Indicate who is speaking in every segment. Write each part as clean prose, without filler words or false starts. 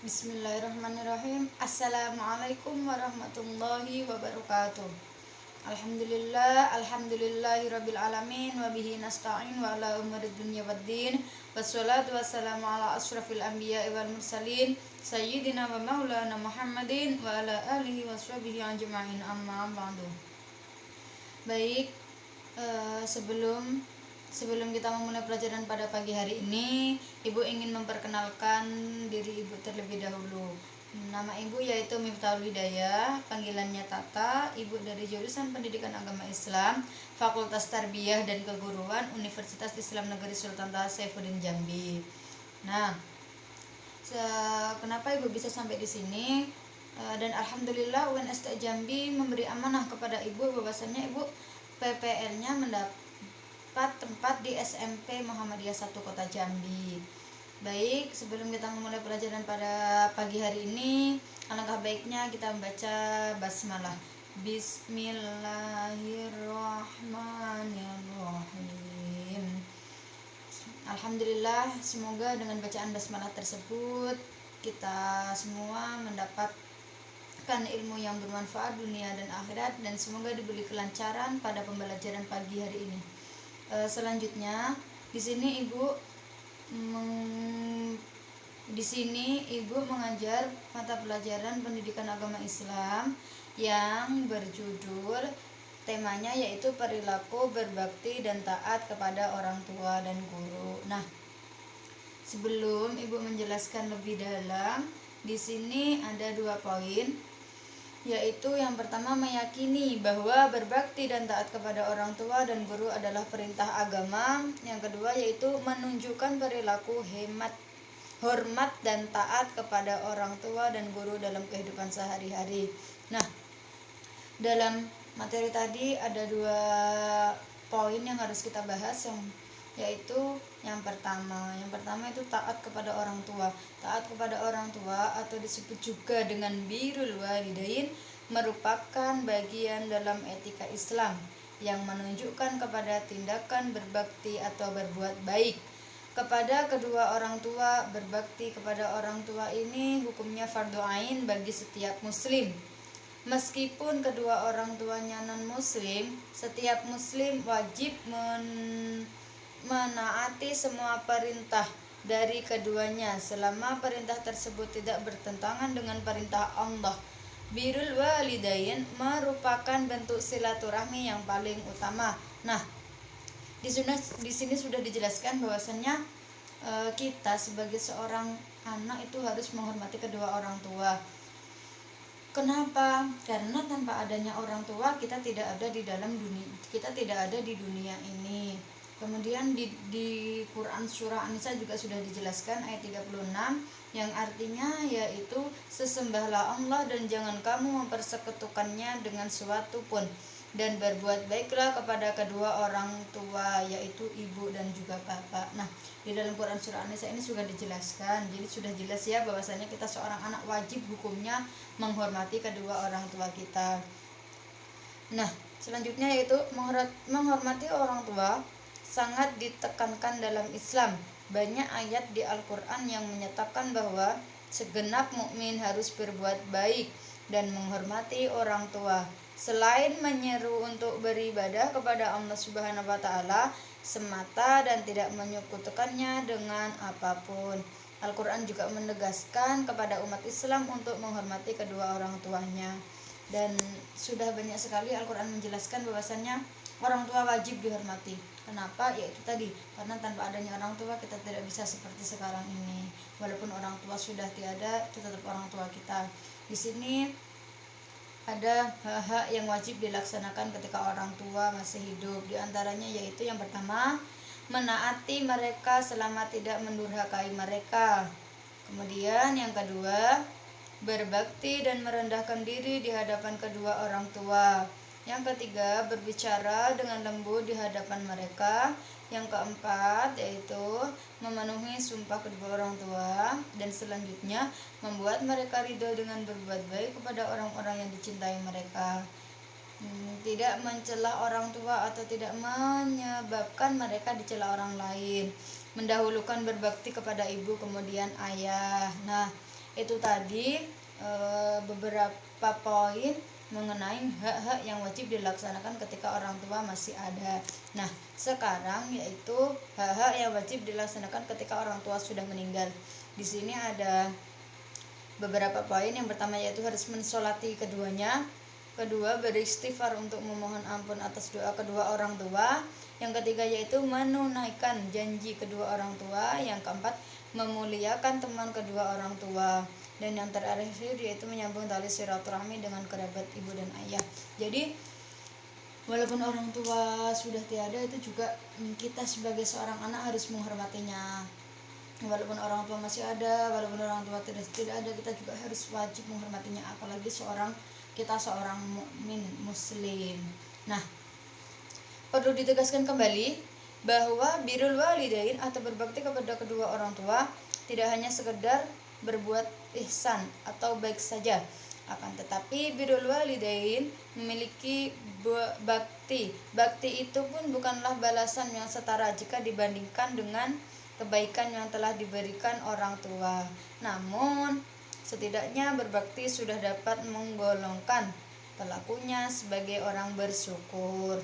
Speaker 1: Bismillahirrahmanirrahim. Assalamualaikum warahmatullahi wabarakatuh. Alhamdulillahirabbil alamin wa bihi nasta'in wa ala umurid dunya waddin. Wassalatu wassalamu ala asyrafil anbiya'i wal mursalin sayyidina wa maulana Muhammadin wa ala alihi washabihi ajma'in, amma ba'du. Baik, sebelum kita memulai pelajaran pada pagi hari ini, Ibu ingin memperkenalkan diri Ibu terlebih dahulu. Nama Ibu yaitu Miftahul Hidayah, panggilannya Tata. Ibu dari jurusan Pendidikan Agama Islam, Fakultas Tarbiyah dan Keguruan, Universitas Islam Negeri Sultan Taha Saifuddin Jambi. Nah, kenapa Ibu bisa sampai di sini? Dan alhamdulillah UNST Jambi memberi amanah kepada Ibu bahwasannya Ibu PPL-nya mendapat tempat di SMP Muhammadiyah 1 Kota Jambi. Baik, sebelum kita memulai pelajaran pada pagi hari ini, alangkah baiknya kita membaca basmalah. Bismillahirrahmanirrahim. Alhamdulillah, semoga dengan bacaan basmalah tersebut kita semua mendapatkan ilmu yang bermanfaat dunia dan akhirat, dan semoga diberi kelancaran pada pembelajaran pagi hari ini. Selanjutnya, di sini Ibu mengajar mata pelajaran Pendidikan Agama Islam yang berjudul, temanya yaitu perilaku berbakti dan taat kepada orang tua dan guru. Nah, sebelum Ibu menjelaskan lebih dalam, di sini ada 2 poin, yaitu yang pertama meyakini bahwa berbakti dan taat kepada orang tua dan guru adalah perintah agama. Yang kedua yaitu menunjukkan perilaku hormat dan taat kepada orang tua dan guru dalam kehidupan sehari-hari. Nah, dalam materi tadi ada 2 poin yang harus kita bahas, yaitu yang pertama itu taat kepada orang tua. Taat kepada orang tua atau disebut juga dengan birrul walidain merupakan bagian dalam etika Islam yang menunjukkan kepada tindakan berbakti atau berbuat baik kepada kedua orang tua. Berbakti kepada orang tua ini hukumnya fardhu ain bagi setiap muslim. Meskipun kedua orang tuanya non-muslim, setiap muslim wajib menaati semua perintah dari keduanya selama perintah tersebut tidak bertentangan dengan perintah Allah. Birrul walidain merupakan bentuk silaturahmi yang paling utama. Nah, di sini sudah dijelaskan bahwasannya kita sebagai seorang anak itu harus menghormati kedua orang tua. Kenapa? Karena tanpa adanya orang tua kita tidak ada di dunia ini. Kemudian di Quran surah An-Nisa juga sudah dijelaskan ayat 36 yang artinya yaitu sesembahlah Allah dan jangan kamu mempersekutukannya dengan suatu pun, dan berbuat baiklah kepada kedua orang tua yaitu ibu dan juga bapak. Nah, di dalam Quran surah An-Nisa ini sudah dijelaskan. Jadi sudah jelas ya bahwasanya kita seorang anak wajib hukumnya menghormati kedua orang tua kita. Nah, selanjutnya yaitu menghormati orang tua sangat ditekankan dalam Islam. Banyak ayat di Al-Quran yang menyatakan bahwa segenap mukmin harus berbuat baik dan menghormati orang tua. Selain menyeru untuk beribadah kepada Allah Subhanahu wa Ta'ala semata dan tidak menyekutukannya dengan apapun, Al-Quran juga menegaskan kepada umat Islam untuk menghormati kedua orang tuanya. Dan sudah banyak sekali Al-Quran menjelaskan bahwasannya orang tua wajib dihormati. Kenapa? Yaitu tadi, karena tanpa adanya orang tua kita tidak bisa seperti sekarang ini. Walaupun orang tua sudah tiada, itu tetap orang tua kita. Di sini ada hak-hak yang wajib dilaksanakan ketika orang tua masih hidup. Di antaranya yaitu yang pertama, menaati mereka selama tidak mendurhakai mereka. Kemudian yang kedua, berbakti dan merendahkan diri di hadapan kedua orang tua. Yang ketiga, berbicara dengan lembut di hadapan mereka. Yang keempat yaitu memenuhi sumpah kedua orang tua. Dan selanjutnya, membuat mereka ridho dengan berbuat baik kepada orang-orang yang dicintai mereka. Tidak mencela orang tua atau tidak menyebabkan mereka dicela orang lain. Mendahulukan berbakti kepada ibu kemudian ayah. Nah, Itu tadi beberapa poin mengenai hak-hak yang wajib dilaksanakan ketika orang tua masih ada. Nah, sekarang yaitu hak-hak yang wajib dilaksanakan ketika orang tua sudah meninggal. Di sini ada beberapa poin. Yang pertama yaitu harus mensolati keduanya. Kedua, beristighfar untuk memohon ampun atas doa kedua orang tua. Yang ketiga yaitu menunaikan janji kedua orang tua. Yang keempat, memuliakan teman kedua orang tua. Dan yang terakhir yaitu menyambung tali silaturahmi dengan kerabat ibu dan ayah. Jadi walaupun orang tua sudah tiada, itu juga kita sebagai seorang anak harus menghormatinya. Walaupun orang tua masih ada, walaupun orang tua tidak ada, kita juga harus wajib menghormatinya, apalagi seorang mukmin muslim. Nah, perlu ditegaskan kembali bahwa birrul walidain atau berbakti kepada kedua orang tua tidak hanya sekedar berbuat ihsan atau baik saja, akan tetapi birrul walidain memiliki bakti. Bakti itu pun bukanlah balasan yang setara jika dibandingkan dengan kebaikan yang telah diberikan orang tua. Namun, setidaknya berbakti sudah dapat menggolongkan pelakunya sebagai orang bersyukur.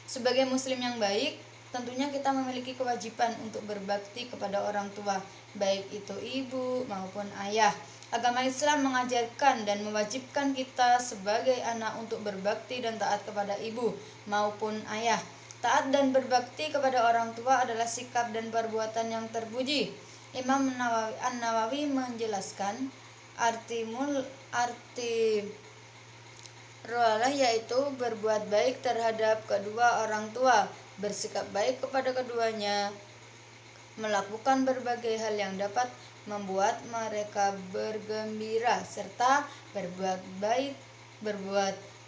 Speaker 1: Sebagai muslim yang baik, tentunya kita memiliki kewajiban untuk berbakti kepada orang tua, baik itu ibu maupun ayah. Agama Islam mengajarkan dan mewajibkan kita sebagai anak untuk berbakti dan taat kepada ibu maupun ayah. Taat dan berbakti kepada orang tua adalah sikap dan perbuatan yang terpuji. Imam An-Nawawi menjelaskan arti rolah yaitu berbuat baik terhadap kedua orang tua, bersikap baik kepada keduanya, melakukan berbagai hal yang dapat membuat mereka bergembira, serta berbuat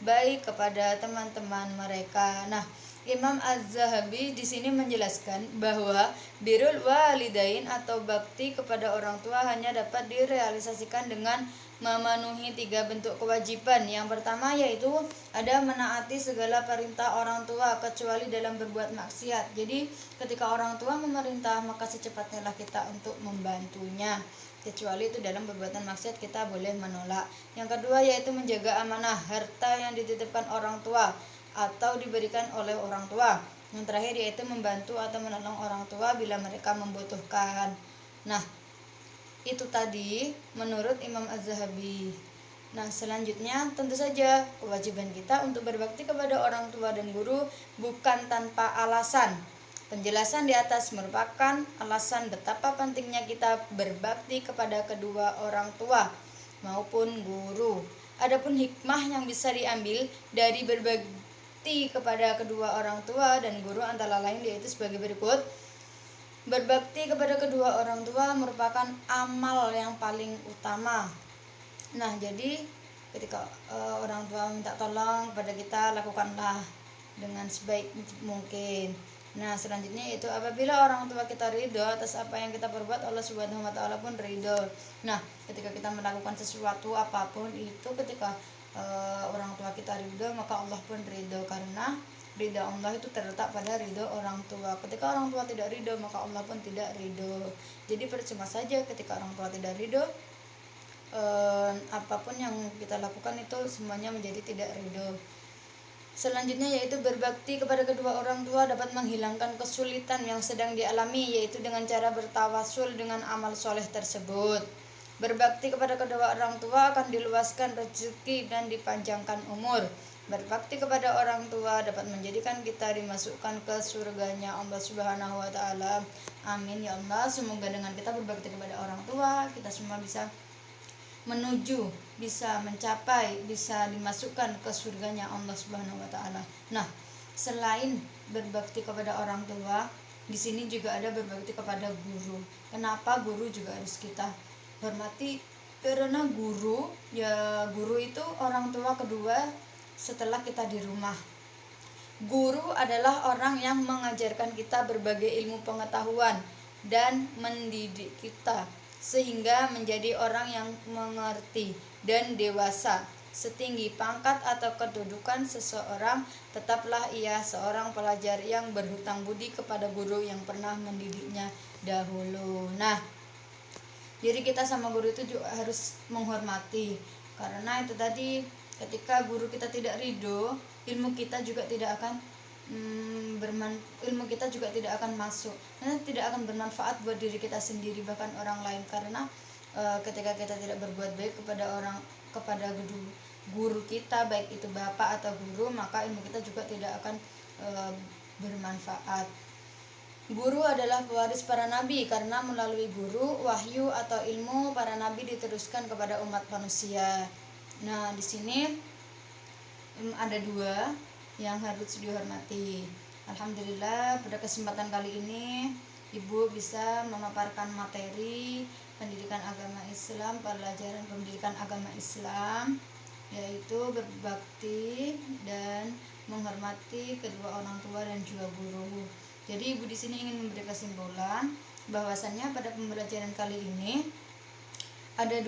Speaker 1: baik kepada teman-teman mereka. Nah, Imam Az-Zahabi di sini menjelaskan bahwa birrul walidain atau bakti kepada orang tua hanya dapat direalisasikan dengan memenuhi 3 bentuk kewajiban. Yang pertama yaitu ada menaati segala perintah orang tua kecuali dalam berbuat maksiat. Jadi ketika orang tua memerintah, maka secepatnya kita untuk membantunya. Kecuali itu dalam perbuatan maksiat kita boleh menolak. Yang kedua yaitu menjaga amanah harta yang dititipkan orang tua atau diberikan oleh orang tua. Yang terakhir yaitu membantu atau menolong orang tua bila mereka membutuhkan. Nah, itu tadi menurut Imam Az-Zahabi. Nah, selanjutnya tentu saja kewajiban kita untuk berbakti kepada orang tua dan guru bukan tanpa alasan. Penjelasan di atas merupakan alasan betapa pentingnya kita berbakti kepada kedua orang tua maupun guru. Adapun hikmah yang bisa diambil dari berbakti kepada kedua orang tua dan guru antara lain yaitu sebagai berikut. Berbakti kepada kedua orang tua merupakan amal yang paling utama. Nah, jadi ketika orang tua minta tolong kepada kita, lakukanlah dengan sebaik mungkin. Nah, selanjutnya yaitu apabila orang tua kita ridho atas apa yang kita perbuat, Allah Subhanahu wa taala pun ridho. Nah, ketika kita melakukan sesuatu apapun itu, ketika orang tua kita ridho, maka Allah pun ridho, karena ridho Allah itu terletak pada ridho orang tua. Ketika orang tua tidak ridho, maka Allah pun tidak ridho. Jadi percuma saja ketika orang tua tidak ridho, apapun yang kita lakukan itu semuanya menjadi tidak ridho. Selanjutnya yaitu berbakti kepada kedua orang tua dapat menghilangkan kesulitan yang sedang dialami, yaitu dengan cara bertawasul dengan amal soleh tersebut. Berbakti kepada kedua orang tua akan diluaskan rezeki dan dipanjangkan umur. Berbakti kepada orang tua dapat menjadikan kita dimasukkan ke surganya Allah Subhanahu wa taala. Amin ya Allah. Semoga dengan kita berbakti kepada orang tua, kita semua bisa menuju, bisa mencapai, bisa dimasukkan ke surganya Allah Subhanahu wa taala. Nah, selain berbakti kepada orang tua, di sini juga ada berbakti kepada guru. Kenapa guru juga harus kita hormati? Karena guru itu orang tua kedua setelah kita di rumah. Guru adalah orang yang mengajarkan kita berbagai ilmu pengetahuan dan mendidik kita sehingga menjadi orang yang mengerti dan dewasa. Setinggi pangkat atau kedudukan seseorang, tetaplah ia seorang pelajar yang berhutang budi kepada guru yang pernah mendidiknya dahulu. Nah, Jadi kita sama guru itu juga harus menghormati, karena itu tadi, ketika guru kita tidak ridho, ilmu kita juga tidak akan ilmu kita juga tidak akan masuk dan tidak akan bermanfaat buat diri kita sendiri bahkan orang lain. Karena ketika kita tidak berbuat baik kepada guru kita, baik itu bapak atau guru, maka ilmu kita juga tidak akan bermanfaat. Guru adalah pewaris para nabi, karena melalui guru wahyu atau ilmu para nabi diteruskan kepada umat manusia. Nah, di sini ada dua yang harus dihormati. Alhamdulillah, pada kesempatan kali ini Ibu bisa memaparkan materi pendidikan agama Islam, pelajaran pendidikan agama Islam, yaitu berbakti dan menghormati kedua orang tua dan juga guru. Jadi Ibu di sini ingin memberi kesimpulan bahwasannya pada pembelajaran kali ini ada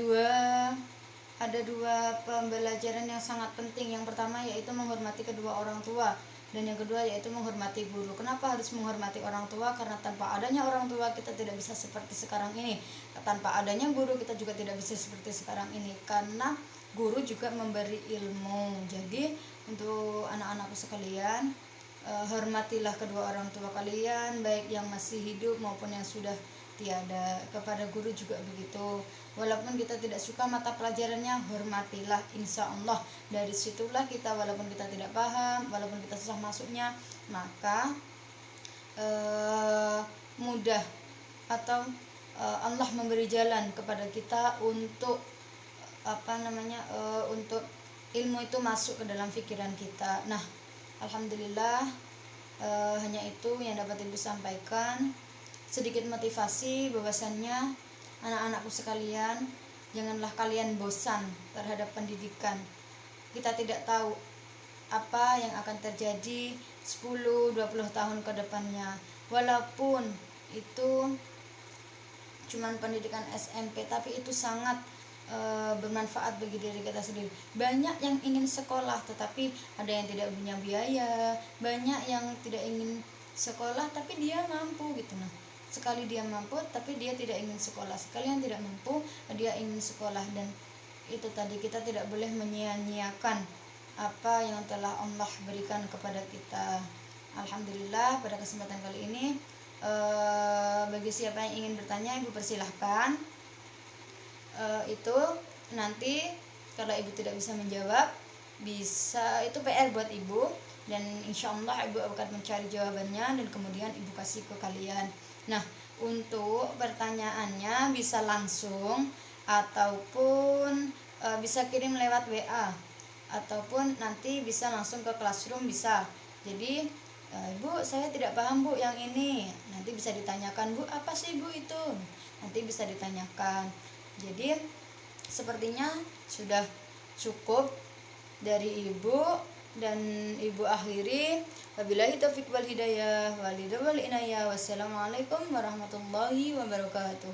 Speaker 1: dua pembelajaran yang sangat penting. Yang pertama yaitu menghormati kedua orang tua, dan yang kedua yaitu menghormati guru. Kenapa harus menghormati orang tua? Karena tanpa adanya orang tua kita tidak bisa seperti sekarang ini. Tanpa adanya guru kita juga tidak bisa seperti sekarang ini, karena guru juga memberi ilmu. Jadi untuk anak-anakku sekalian, hormatilah kedua orang tua kalian, baik yang masih hidup maupun yang sudah tiada. Kepada guru juga begitu, walaupun kita tidak suka mata pelajarannya, hormatilah. Insya Allah dari situlah kita, walaupun kita tidak paham, walaupun kita susah masuknya, maka mudah atau Allah memberi jalan kepada kita untuk untuk ilmu itu masuk ke dalam pikiran kita. Nah, alhamdulillah, hanya itu yang dapat Ibu sampaikan. Sedikit motivasi bahwasannya anak-anakku sekalian, janganlah kalian bosan terhadap pendidikan. Kita tidak tahu apa yang akan terjadi 10-20 tahun ke depannya. Walaupun itu cuman pendidikan SMP, tapi itu sangat bermanfaat bagi diri kita sendiri. Banyak yang ingin sekolah tetapi ada yang tidak punya biaya, banyak yang tidak ingin sekolah tapi dia mampu gitu. Nah, sekali dia mampu tapi dia tidak ingin sekolah, sekali yang tidak mampu dia ingin sekolah. Dan itu tadi, kita tidak boleh menyia-nyiakan apa yang telah Allah berikan kepada kita. Alhamdulillah, pada kesempatan kali ini bagi siapa yang ingin bertanya, Ibu persilahkan. Itu nanti kalau Ibu tidak bisa menjawab, bisa itu PR buat Ibu, dan insya Allah Ibu akan mencari jawabannya dan kemudian Ibu kasih ke kalian. Nah, untuk pertanyaannya bisa langsung ataupun bisa kirim lewat WA, ataupun nanti bisa langsung ke classroom bisa. Jadi Bu, saya tidak paham Bu yang ini, nanti bisa ditanyakan, Bu apa sih Bu itu, nanti bisa ditanyakan. Jadi sepertinya sudah cukup dari Ibu, dan Ibu akhiri, wabillahi taufiq wal hidayah wal inayah. Wassalamualaikum warahmatullahi wabarakatuh.